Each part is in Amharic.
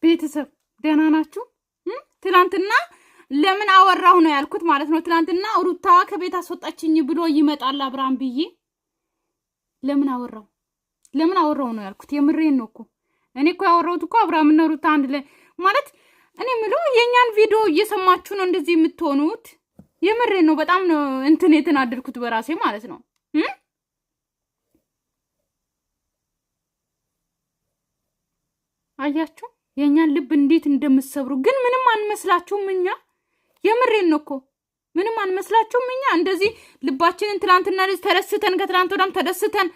ቤተሰብ ደህና ናችሁ? ትናንትና ለምን አወራሁ ነው ያልኩት ማለት ነው። ትናንትና ሩታ ከቤት አስወጣችኝ ብሎ ይመጣል አብርሃም ብዬ ለምን አወራሁ ነው ያልኩት። የምሬን ነው እኮ እኔ እኮ ያወራሁት እኮ አብርሃምና ሩታ አንድ ላይ ማለት እኔ ምለው የኛን ቪዲዮ እየሰማችሁ ነው እንደዚህ የምትሆኑት። የምሬን ነው። በጣም ነው እንትን የተናደድኩት በራሴ ማለት ነው። አያችሁ የኛን ልብ እንዴት እንደምትሰብሩ። ግን ምንም አንመስላችሁም እኛ። የምሬን ነው እኮ ምንም አንመስላችሁም እኛ። እንደዚህ ልባችንን ትናንትና ተደስተን ከትናንት ወዳም ተደስተን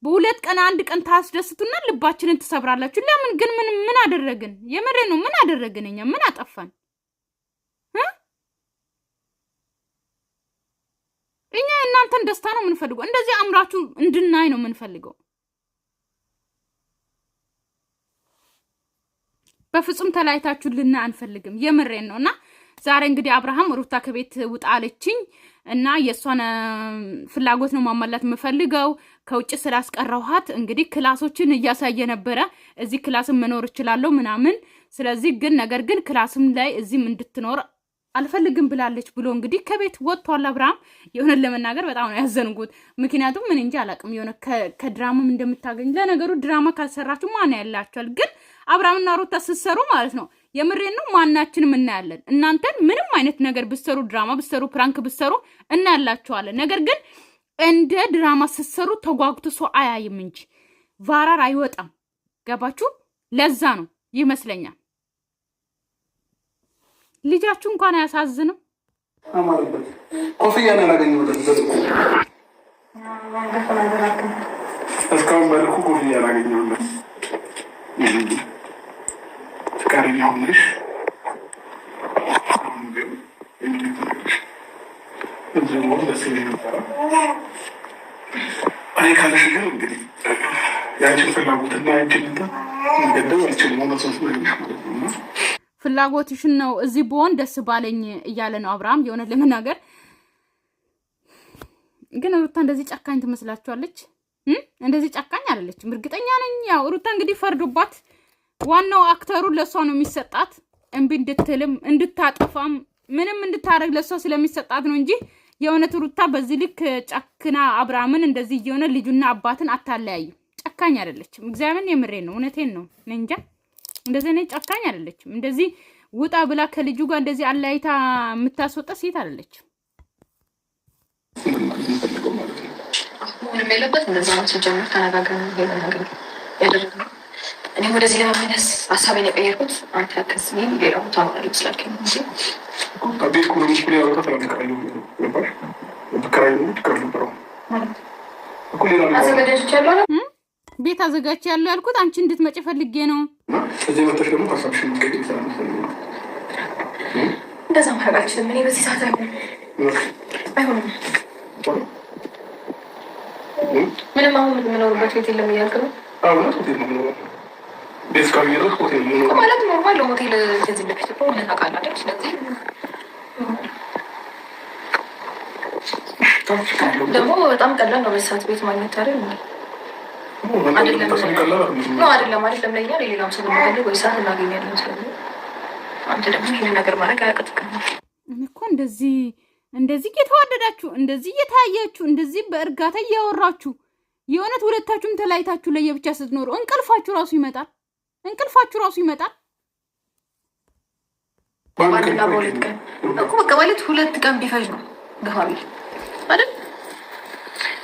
በሁለት ቀን አንድ ቀን ታስደስቱና ልባችንን ትሰብራላችሁ። ለምን ግን ምን አደረግን? የምሬን ነው። ምን አደረግን? እኛ ምን አጠፋን? እኛ እናንተን ደስታ ነው የምንፈልገው። እንደዚህ አምራችሁ እንድናይ ነው የምንፈልገው። በፍጹም ተላይታችሁ ልና አንፈልግም። የምሬን ነውና ዛሬ እንግዲህ አብርሃም ሩታ ከቤት ውጣ አለችኝ እና የሷን ፍላጎት ነው ማሟላት የምፈልገው ከውጭ ስላስቀረውሃት እንግዲህ ክላሶችን እያሳየ ነበረ። እዚህ ክላስም መኖር እችላለሁ ምናምን። ስለዚህ ግን ነገር ግን ክላስም ላይ እዚህም እንድትኖር አልፈልግም ብላለች ብሎ እንግዲህ ከቤት ወጥቷል አብርሃም። የሆነ ለመናገር በጣም ነው ያዘንጉት። ምክንያቱም ምን እንጂ አላቅም የሆነ ከድራማም እንደምታገኝ ለነገሩ ድራማ ካልሰራችሁ ማን ያላችኋል? ግን አብርሃምና ሩታ ስትሰሩ ማለት ነው የምሬን ነው ማናችንም እናያለን። እናንተን ምንም አይነት ነገር ብትሰሩ ድራማ ብትሰሩ ፕራንክ ብትሰሩ እናያላችኋለን። ነገር ግን እንደ ድራማ ስትሰሩ ተጓጉቶ ሰው አያይም እንጂ ቫራር አይወጣም። ገባችሁ? ለዛ ነው ይመስለኛል። ልጃችሁ እንኳን አያሳዝንም? አማረበት ኮፍያ ነው ያላገኘሁት። እስካሁን ባልኩ ኮፍያ ያላገኘሁት። ፍቃደኛ ሆነሽ ደስ ይለኝ ነበረ። እኔ ካለሽ ግን እንግዲህ ያንቺን ፍላጎትና ያንቺን ገደብ አልችልም። ሆነሶስ ነው ፍላጎትሽን ነው እዚህ በሆን ደስ ባለኝ እያለ ነው አብርሃም። የሆነ ለመናገር ግን ሩታ እንደዚህ ጨካኝ ትመስላችኋለች? እንደዚህ ጨካኝ አይደለችም እርግጠኛ ነኝ። ያው ሩታ እንግዲህ ፈርዶባት ዋናው አክተሩ ለሷ ነው የሚሰጣት። እምቢ እንድትልም እንድታጠፋም ምንም እንድታረግ ለሷ ስለሚሰጣት ነው እንጂ የእውነት ሩታ በዚህ ልክ ጨክና አብርሃምን እንደዚህ የሆነ ልጁና አባትን አታለያዩ። ጨካኝ አይደለችም። እግዚአብሔርን የምሬን ነው። እውነቴን ነው። እንጃ እንደዚህ ነው ጨካኝ አይደለችም። እንደዚህ ውጣ ብላ ከልጁ ጋር እንደዚህ አላይታ የምታስወጣ ሴት አይደለችም። ምንም የለበት እንደዛ ነው። ሲጀምር ተነጋግረን ነው ነገር ያደረግነው። እኔ ወደዚህ ለመመለስ ሀሳቤን የቀየርኩት አንተ ከስሜ ሌላ ቦታ ማለት ስላልከኝ እንጂ ቤት ኩሎች ኩል ያወጣ ተላልቀራዩ ነበር በከራዩ ተከርልበረው አዘጋጆች ያለው ቤት አዘጋጅ ያለው ያልኩት አንቺ እንድትመጪ ፈልጌ ነው። እዚህ መጥተሽ ደግሞ ታሳብሽ ምትቀይ ሰላም ሰላም እንደዛ ማረጋችን ምን በዚህ ሰዓት አይሆንም። ምንም አሁን የምኖርበት ቤት የለም እያልክ ነው? አሁን ሆቴል ነው የምኖረው። ቤት ካገኘሁት ሆቴል ነው ማለት ኖርማል ሆቴል ከዚህ በፊት እኮ ልናቃል አይደል? ስለዚህ ደግሞ በጣም ቀላል ነው በሰዓት ቤት ማግኘት አይደል? አይደለም ለኛ ሌላም ሰው ለማገኘት ወይ ሰዓት እናገኛለን። ስለዚህ አንተ ደግሞ ይሄን ነገር ማድረግ አያቅትም እኮ እንደዚህ እየተዋደዳችሁ እንደዚህ እየታያችሁ እንደዚህ በእርጋታ እያወራችሁ የእውነት ሁለታችሁም ተላይታችሁ ለየብቻ ስትኖሩ እንቅልፋችሁ ራሱ ይመጣል። ባልና በሁለት ቀን እኮ በቃ ማለት ሁለት ቀን ቢፈጅ ነው ገፋቢ አይደል?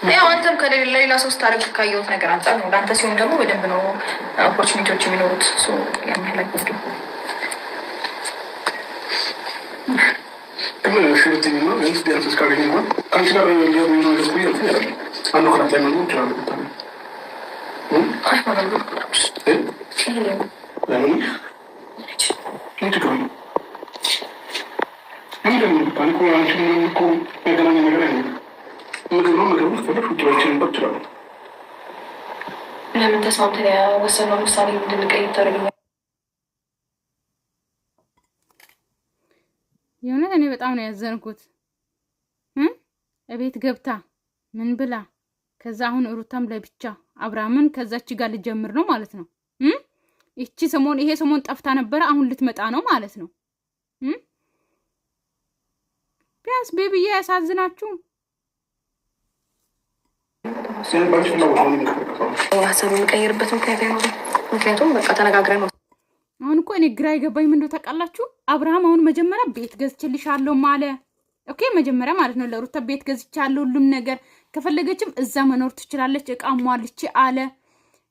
ያው አንተም ከሌላ ሶስት ታረግ ካየሁት ነገር አንጻር ነው። አንተ ሲሆን ደግሞ በደንብ ነው ኦፖርቹኒቲዎች የሚኖሩት። ሶ ያማላክ ነው ግን ሽሩት ነው እንዴት ቢያንስ ካገኘ ነው አንቺ ጋር ሊሆን ነው ነው ያለው አንዱ ከናታ ነው ይችላል አይ ማለት ነው ለምን ተስማምተን ያወሰነው ውሳኔ እንድንቀይር ታደርገኛለህ? የእውነት እኔ በጣም ነው ያዘንኩት። እቤት ገብታ ምን ብላ ከዛ አሁን ሩታም ለብቻ አብርሃምን ከዛች ጋር ልጀምር ነው ማለት ነው። ይቺ ሰሞን ይሄ ሰሞን ጠፍታ ነበረ። አሁን ልትመጣ ነው ማለት ነው። ቢያንስ ቤቢዬ ያሳዝናችሁ። ሀሳቡን ቀይርበት ምክንያት አይኖርም። ምክንያቱም በቃ ተነጋግረን ነው። አሁን እኮ እኔ ግራ የገባኝ ምን እንደው ታውቃላችሁ? አብርሃም አሁን መጀመሪያ ቤት ገዝቼልሻለሁ ማለ። ኦኬ መጀመሪያ ማለት ነው ለሩታ ቤት ገዝቻለሁ፣ ሁሉም ነገር ከፈለገችም እዛ መኖር ትችላለች፣ እቃ ሟልቼ አለ።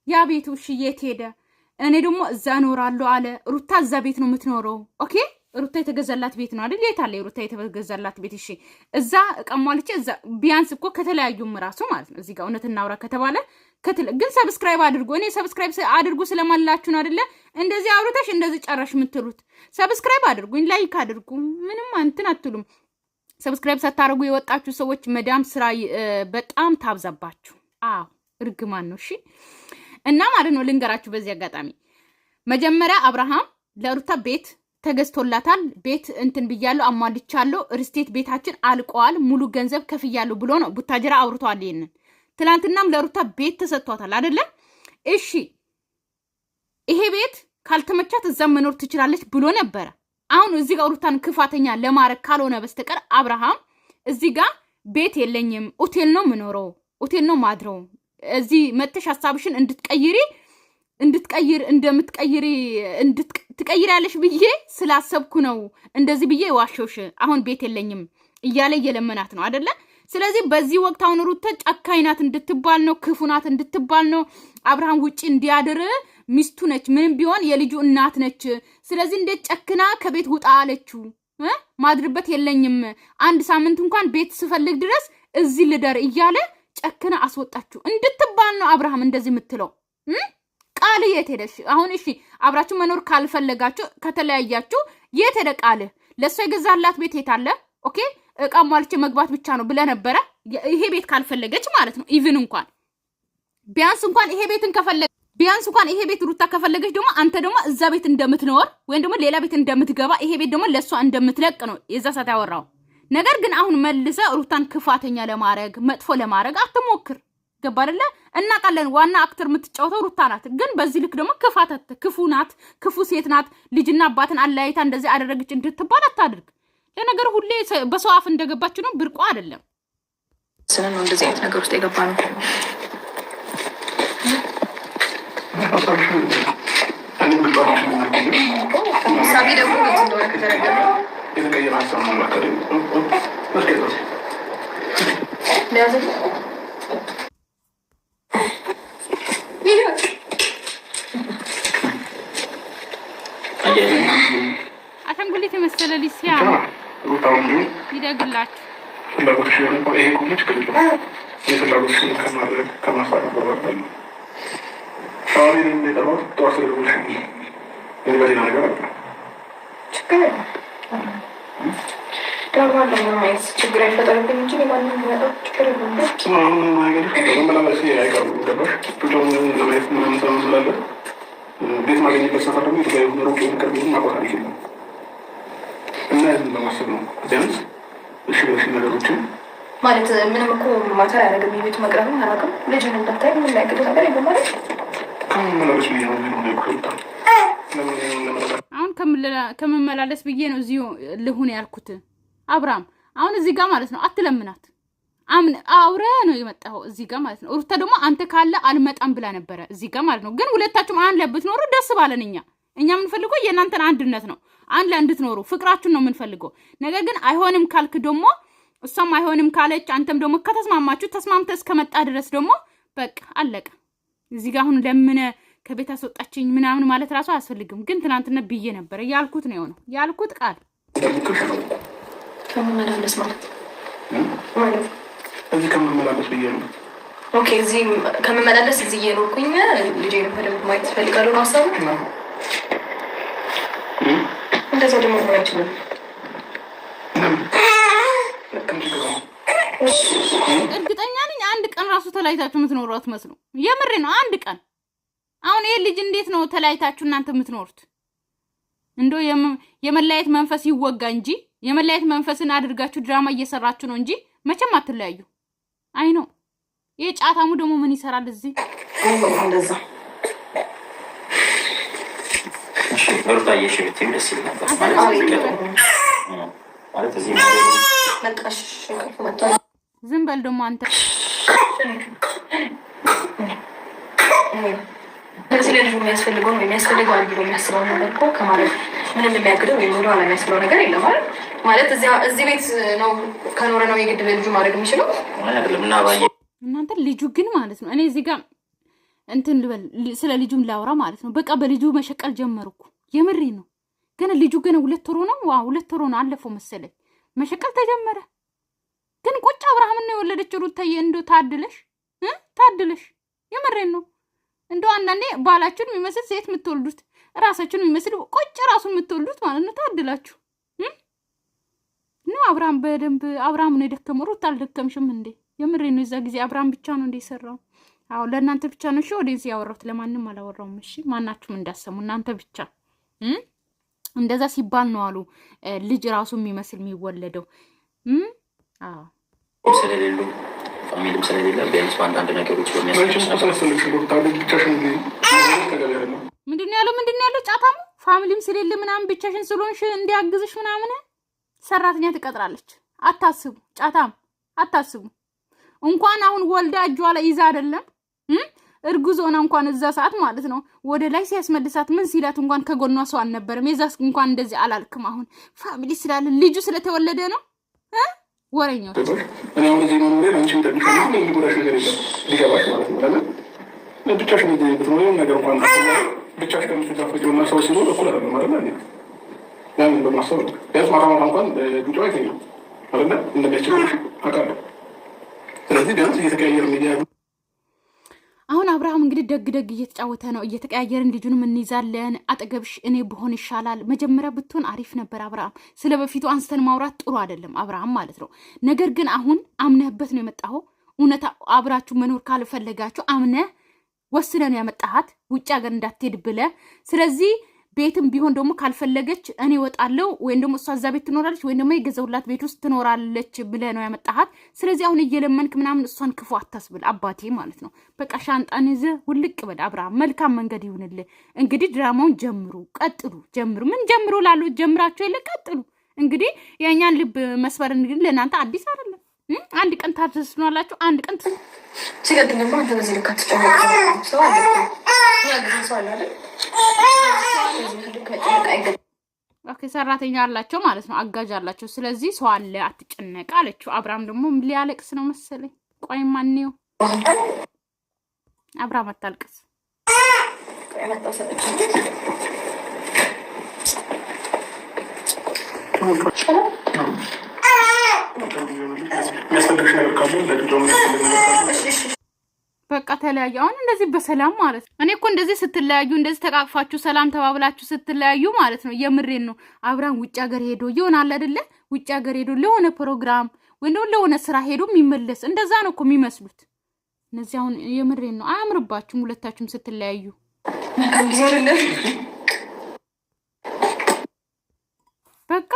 ያ ቤቱ እሺ የት ሄደ? እኔ ደግሞ እዛ እኖራለሁ አለ። ሩታ እዛ ቤት ነው የምትኖረው። ኦኬ ሩታ የተገዛላት ቤት ነው አይደል? የት አለ ሩታ የተገዛላት ቤት? እሺ እዛ እቃ ሟልቼ እዛ ቢያንስ እኮ ከተለያዩም ራሱ ማለት ነው። እዚህ ጋር እውነት እናውራ ከተባለ ግን ሰብስክራይብ አድርጉ። እኔ ሰብስክራይብ አድርጉ ስለማላችሁ ነው አይደለ? እንደዚህ አውርተሽ እንደዚህ ጨረሽ የምትሉት ሰብስክራይብ አድርጉኝ፣ ላይክ አድርጉ። ምንም እንትን አትሉም። ሰብስክራይብ ሳታደርጉ የወጣችሁ ሰዎች መዳም ስራ በጣም ታብዛባችሁ። አዎ እርግማን ነው። እሺ እና ማለት ነው ልንገራችሁ በዚህ አጋጣሚ መጀመሪያ አብርሃም ለሩታ ቤት ተገዝቶላታል። ቤት እንትን ብያለሁ፣ አሟልቻለሁ፣ ርስቴት ቤታችን አልቀዋል፣ ሙሉ ገንዘብ ከፍያለሁ ብሎ ነው ቡታጀራ አውርቷል። ይሄንን ትናንትናም ለሩታ ቤት ተሰጥቷታል አይደለ? እሺ ይሄ ቤት ካልተመቻት እዛም መኖር ትችላለች ብሎ ነበረ። አሁን እዚህ ጋር ሩታን ክፋተኛ ለማድረግ ካልሆነ በስተቀር አብርሃም እዚህ ጋር ቤት የለኝም፣ ሆቴል ነው የምኖረው፣ ሆቴል ነው ማድረው፣ እዚህ መጥተሽ ሀሳብሽን ትቀይሪያለሽ ብዬ ስላሰብኩ ነው እንደዚህ ብዬ ዋሾሽ። አሁን ቤት የለኝም እያለ እየለመናት ነው አይደለ? ስለዚህ በዚህ ወቅት አሁን ሩታ ጨካኝ ናት እንድትባል ነው፣ ክፉ ናት እንድትባል ነው። አብርሃም ውጪ እንዲያድር ሚስቱ ነች፣ ምንም ቢሆን የልጁ እናት ነች። ስለዚህ እንዴት ጨክና ከቤት ውጣ አለችው? ማድርበት የለኝም አንድ ሳምንት እንኳን ቤት ስፈልግ ድረስ እዚህ ልደር እያለ ጨክና አስወጣችሁ እንድትባል ነው አብርሃም እንደዚህ የምትለው። ቃል የት ሄደሽ? አሁን እሺ አብራችሁ መኖር ካልፈለጋችሁ ከተለያያችሁ የት ሄደ ቃል? ለእሷ የገዛላት ቤት የት አለ? ኦኬ እቃ ሟልቼ መግባት ብቻ ነው ብለ ነበረ። ይሄ ቤት ካልፈለገች ማለት ነው ኢቭን እንኳን ቢያንስ እንኳን ይሄ ቤት ሩታ ከፈለገች ደግሞ አንተ ደግሞ እዛ ቤት እንደምትኖር ወይም ደግሞ ሌላ ቤት እንደምትገባ ይሄ ቤት ደግሞ ለእሷ እንደምትለቅ ነው የዛ ሰዓት ያወራው ነገር። ግን አሁን መልሰ ሩታን ክፋተኛ ለማድረግ መጥፎ ለማድረግ አትሞክር። ገባ አይደለ? እናውቃለን ዋና አክተር የምትጫወተው ሩታ ናት። ግን በዚህ ልክ ደግሞ ክፉ ናት፣ ክፉ ሴት ናት። ልጅና አባትን አለያይታ እንደዚህ አደረገች እንድትባል አታድርግ። ለነገር ሁሌ በሰው አፍ እንደገባችሁ ነው፣ ብርቋ አይደለም። ስለ ነው እንደዚህ አይነት ነገር ውስጥ የገባ ነው። ሳቢ ደግሞ እንደሆነ ከተረገመ የተቀየረ ሀሳብ ነው አሻንጉሊት የመሰለ ልጅ ይደግላችሁ። ፍላጎትሽ ይሄ ሁሉ ችግር የለም። የፍላጎትሽ ከማድረግ ከማስፋት በባል ነው። አሁን የሚጠራው ጠዋት ስለደወልሽ በሌላ ነገር አለ ችግር ችግር አይፈጠርብኝ እንጂ ማንም የሚያጠው ችግር መመላለስ አይቀርም። ገባሽ? ለማየት ምናምን ሰው ስላለ ቤት ማገኝበት ሰፈር ደግሞ የተለያዩ ሩቅ የሚቀርብ ማቆሳል ይችላል እና ያዝን ለማሰብ ነው። ቢያንስ እሺ በሽ ነገሮችን ማለት ምንም እኮ ማተር ያደረግም የቤቱ መቅረብ አላውቅም። ልጅን እንዳታይ ምን ላይገዱ ነገር የለም ማለት ከመመላለስ ብዬ ነው ይወጣ አሁን ከምመላለስ ብዬ ነው እዚሁ ልሁን ያልኩት። አብርሃም አሁን እዚህ ጋር ማለት ነው አትለምናት። አውረ ነው የመጣው እዚህ ጋር ማለት ነው። ሩታ ደግሞ አንተ ካለ አልመጣም ብላ ነበረ እዚህ ጋር ማለት ነው። ግን ሁለታችሁም አንድ ላይ ብትኖሩ ደስ ባለን። እኛ የምንፈልገው የእናንተን አንድነት ነው። አንድ ላይ እንድትኖሩ ፍቅራችሁን ነው የምንፈልገው። ነገር ግን አይሆንም ካልክ ደግሞ እሷም አይሆንም ካለች አንተም ደግሞ ከተስማማችሁ ተስማምተ እስከመጣ ድረስ ደግሞ በቃ አለቀ። እዚህ ጋር አሁን ለምን ከቤት አስወጣችኝ ምናምን ማለት ራሱ አያስፈልግም። ግን ትናንትና ብዬ ነበረ ያልኩት ነው የሆነው ያልኩት ቃል ከመመላለስ ማለት እዚህ ከመመላለስ ብዬ ነው። ኦኬ እዚህ ከመመላለስ እዚህ እየኖርኩኝ ልጄን በደንብ ማየት እፈልጋለሁ ነው ሀሳቡ። እንደዛ ደግሞ ሆን አይችልም። እርግጠኛ ነኝ አንድ ቀን ራሱ ተለያይታችሁ የምትኖሩ አትመስሉ። የምሬ ነው አንድ ቀን። አሁን ይሄ ልጅ እንዴት ነው ተለያይታችሁ እናንተ የምትኖሩት? እንደው የመለያየት መንፈስ ይወጋ እንጂ የመለያየት መንፈስን አድርጋችሁ ድራማ እየሰራችሁ ነው እንጂ መቼም አትለያዩ። አይ ነው ይሄ ጫታሙ ደግሞ ምን ይሰራል እዚህ? እንደዛ ሩታ እየሽብትም ደስ ይል ነበር ማለት እዚህ መጣሽ ዝም በል ደግሞ አንተ በዚህ ላይ የሚያስፈልገው አልቢሮ የሚያስበው ነገር እኮ ከማለት ምንም የሚያግደው ወይም ወደ ኋላ የሚያስብለው ነገር የለም ማለት እዚህ ቤት ነው ከኖረ ነው የግድ ልጁ ማድረግ የሚችለው አይደለም። እና ባየ እናንተ ልጁ ግን ማለት ነው እኔ እዚህ ጋር እንትን ልበል ስለ ልጁም ላውራ ማለት ነው። በቃ በልጁ መሸቀል ጀመርኩ። የምሬ ነው። ግን ልጁ ግን 2 ወር ነው 2 ወር ነው አለፈው መሰለኝ መሸቀል ተጀመረ። ግን ቁጭ አብርሃም ነው የወለደችው ሩታዬ። እንደው ታድለሽ የምሬን ነው። እንደው አንዳንዴ ባላችሁን የሚመስል ሴት የምትወልዱት ራሳችሁን የሚመስል ቁጭ ራሱን የምትወልዱት ማለት ነው። ታድላችሁ ነው። አብርሃም በደንብ አብርሃም ነው የደከመው። ሩታ አልደከምሽም እንዴ? የምሬን ነው። እዛ ጊዜ አብርሃም ብቻ ነው እንደ ይሰራው። አዎ ለእናንተ ብቻ ነው። እሺ ወዴንስ ያወራሁት ለማንም አላወራውም። እሺ ማናችሁም እንዳሰሙ እናንተ ብቻ እንደዛ ሲባል ነው አሉ ልጅ ራሱ የሚመስል የሚወለደው። አዎ ስለሌሉ ፋሚሊም ስለሌለ ቢያንስ በአንዳንድ ነገሮች ምንድን ያለው ጫታሙ ፋሚሊም ስለሌለ ምናምን ብቻሽን ስለሆንሽ እንዲያግዝሽ ምናምን ሰራተኛ ትቀጥራለች። አታስቡ፣ ጫታም አታስቡ። እንኳን አሁን ወልዳ እጇ ላይ ይዛ አይደለም እርጉዝ ሆና እንኳን እዛ ሰዓት ማለት ነው ወደ ላይ ሲያስመልሳት ምን ሲላት እንኳን ከጎኗ ሰው አልነበረም። የዛስ እንኳን እንደዚህ አላልክም። አሁን ፋሚሊ ስላለ ልጁ ስለተወለደ ነው ወሬኛው እኔ አሁን እዚህ ነው ማለት አንቺ እንደምትፈልጊ ነው የሚጎዳሽ ነገር የለም ሊገባሽ ማለት ነው። ለምን ብቻሽን እዚህ ብትኖሪ ነገር እንኳን ብቻሽ ከምትጋፈጪውና ሰው ሲኖር እኩል አይደለም ማለት ነው። ያንን በማሰብ ቢያንስ ማታ ማታ እንኳን ዱጫ አይተኛም አይደለ እንደሚያስቸግርሽ አውቃለሁ። ስለዚህ ቢያንስ እየተቀያየርን እያሉ አሁን አብርሃም እንግዲህ ደግ እየተጫወተ ነው። እየተቀያየርን ልጁንም እንይዛለን። አጠገብሽ እኔ ብሆን ይሻላል። መጀመሪያ ብትሆን አሪፍ ነበር አብርሃም። ስለ በፊቱ አንስተን ማውራት ጥሩ አይደለም አብርሃም ማለት ነው። ነገር ግን አሁን አምነህበት ነው የመጣኸው። እውነት አብራችሁ መኖር ካልፈለጋችሁ አምነህ ወስነህ ነው ያመጣሃት ውጭ ሀገር እንዳትሄድ ብለህ። ስለዚህ ቤትም ቢሆን ደግሞ ካልፈለገች እኔ እወጣለሁ ወይም ደግሞ እሷ እዛ ቤት ትኖራለች ወይም ደግሞ የገዛሁላት ቤት ውስጥ ትኖራለች ብለህ ነው ያመጣሃት። ስለዚህ አሁን እየለመንክ ምናምን እሷን ክፉ አታስብል አባቴ ማለት ነው። በቃ ሻንጣን ይዘህ ውልቅ በል አብርሃም። መልካም መንገድ ይሁንልህ። እንግዲህ ድራማውን ጀምሩ። ምን ጀምሩ ላሉ ጀምራችሁ የለ ቀጥሉ። እንግዲህ የእኛን ልብ መስበር እንግዲህ ለእናንተ አዲስ አይደለም። አንድ ቀን ታድስኗላችሁ፣ አንድ ቀን ሲቀጥል ደግሞ አንተ በዚህ ልክ አትጨነቅ። ሰው አለ ያግዝ ሰው አለ አይደል? ኦኬ ሰራተኛ አላቸው ማለት ነው፣ አጋዥ አላቸው። ስለዚህ ሰው አለ አትጨነቅ አለችው። አብርሃም ደግሞ ሊያለቅስ ነው መሰለኝ። ቆይ ማንየው አብርሃም አታልቅስ። በቃ ተለያዩ። አሁን እንደዚህ በሰላም ማለት ነው። እኔ እኮ እንደዚህ ስትለያዩ እንደዚህ ተቃቅፋችሁ ሰላም ተባብላችሁ ስትለያዩ ማለት ነው የምሬን ነው። አብርሃም ውጭ ሀገር ሄዶ ይሆናል አይደለ? ውጭ ሀገር ሄዶ ለሆነ ፕሮግራም ወይ ደግሞ ለሆነ ስራ ሄዶ የሚመለስ እንደዛ ነው እኮ የሚመስሉት እነዚህ። አሁን የምሬን ነው። አያምርባችሁም ሁለታችሁም ስትለያዩ። በቃ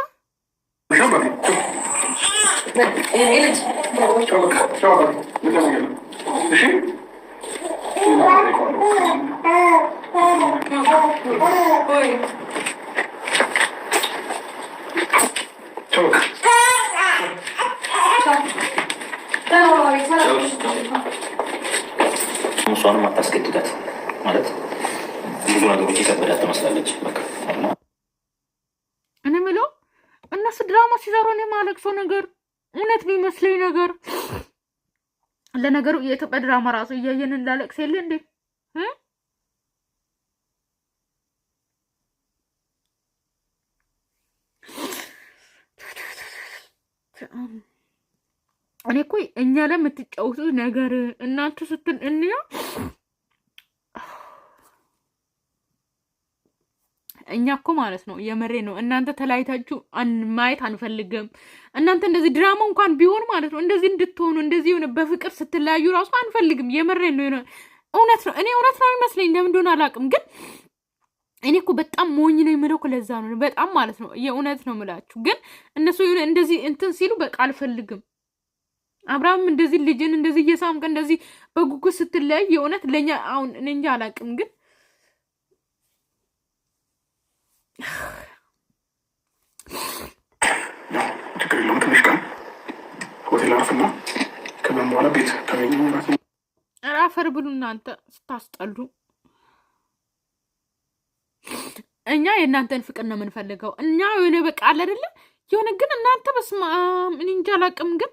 እሷንም አታስገድዳት ማለት ብዙ ነገሮች የከበዳት ትመስላለች። እኔ የምለው እነሱ ድራማ ሲሰሩ እኔ የማለቅሰው ነገር እውነት የሚመስለኝ ነገር ለነገሩ የኢትዮጵያ ድራማ ራሱ እያየን እንዳለቅስ የለ እንዴ? እኔ እኮ እኛ ለምትጫወቱት ነገር እናንተ ስትል እንያ እኛ እኮ ማለት ነው የመሬ ነው። እናንተ ተለያይታችሁ ማየት አንፈልግም። እናንተ እንደዚህ ድራማ እንኳን ቢሆን ማለት ነው እንደዚህ እንድትሆኑ እንደዚህ ሆነ በፍቅር ስትለያዩ ራሱ አንፈልግም። የመሬ ነው። እውነት ነው። እኔ እውነት ነው የሚመስለኝ ለምን እንደሆነ አላውቅም። ግን እኔ እኮ በጣም ሞኝ ነው የምለው ለዛ ነው በጣም ማለት ነው የእውነት ነው የምላችሁ። ግን እነሱ የሆነ እንደዚህ እንትን ሲሉ በቃ አልፈልግም። አብርሃም እንደዚህ ልጅን እንደዚህ እየሳምከ እንደዚህ በጉጉት ስትለያይ የእውነት ለኛ አሁን እኔ እንጃ አላውቅም። ግን እና ከዛም በኋላ ቤት ታገኘኝ ማለት ነው። አፈር ብሉ እናንተ ስታስጠሉ። እኛ የእናንተን ፍቅር ነው የምንፈልገው። እኛ የሆነ በቃ አለ አይደለ የሆነ ግን እናንተ በስመ አብ እኔ እንጃ አላቅም። ግን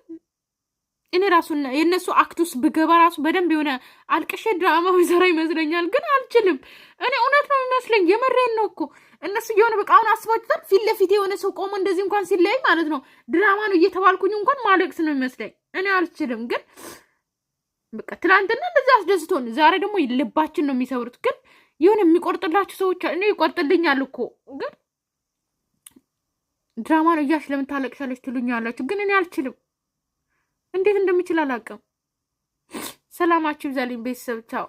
እኔ ራሱ የእነሱ አክቱስ ብገባ ራሱ በደንብ የሆነ አልቅሼ ድራማ ሰራ ይመስለኛል። ግን አልችልም። እኔ እውነት ነው የሚመስለኝ። የመሬን ነው እኮ እነሱ የሆነ በቃ አሁን አስባችሁታል። ፊት ለፊት የሆነ ሰው ቆሞ እንደዚህ እንኳን ሲለያይ ማለት ነው ድራማ ነው እየተባልኩኝ እንኳን ማለቅስ ነው የሚመስለኝ። እኔ አልችልም። ግን በቃ ትናንትና እንደዚህ አስደስቶን ዛሬ ደግሞ ልባችን ነው የሚሰብሩት። ግን የሆነ የሚቆርጥላችሁ ሰዎች እኔ ይቆርጥልኛል እኮ ግን ድራማ ነው እያልሽ ለምን ታለቅሻለች ትሉኛላችሁ። ግን እኔ አልችልም። እንዴት እንደምችል አላውቅም። ሰላማችሁ ይብዛልኝ ቤተሰብ። ቻው።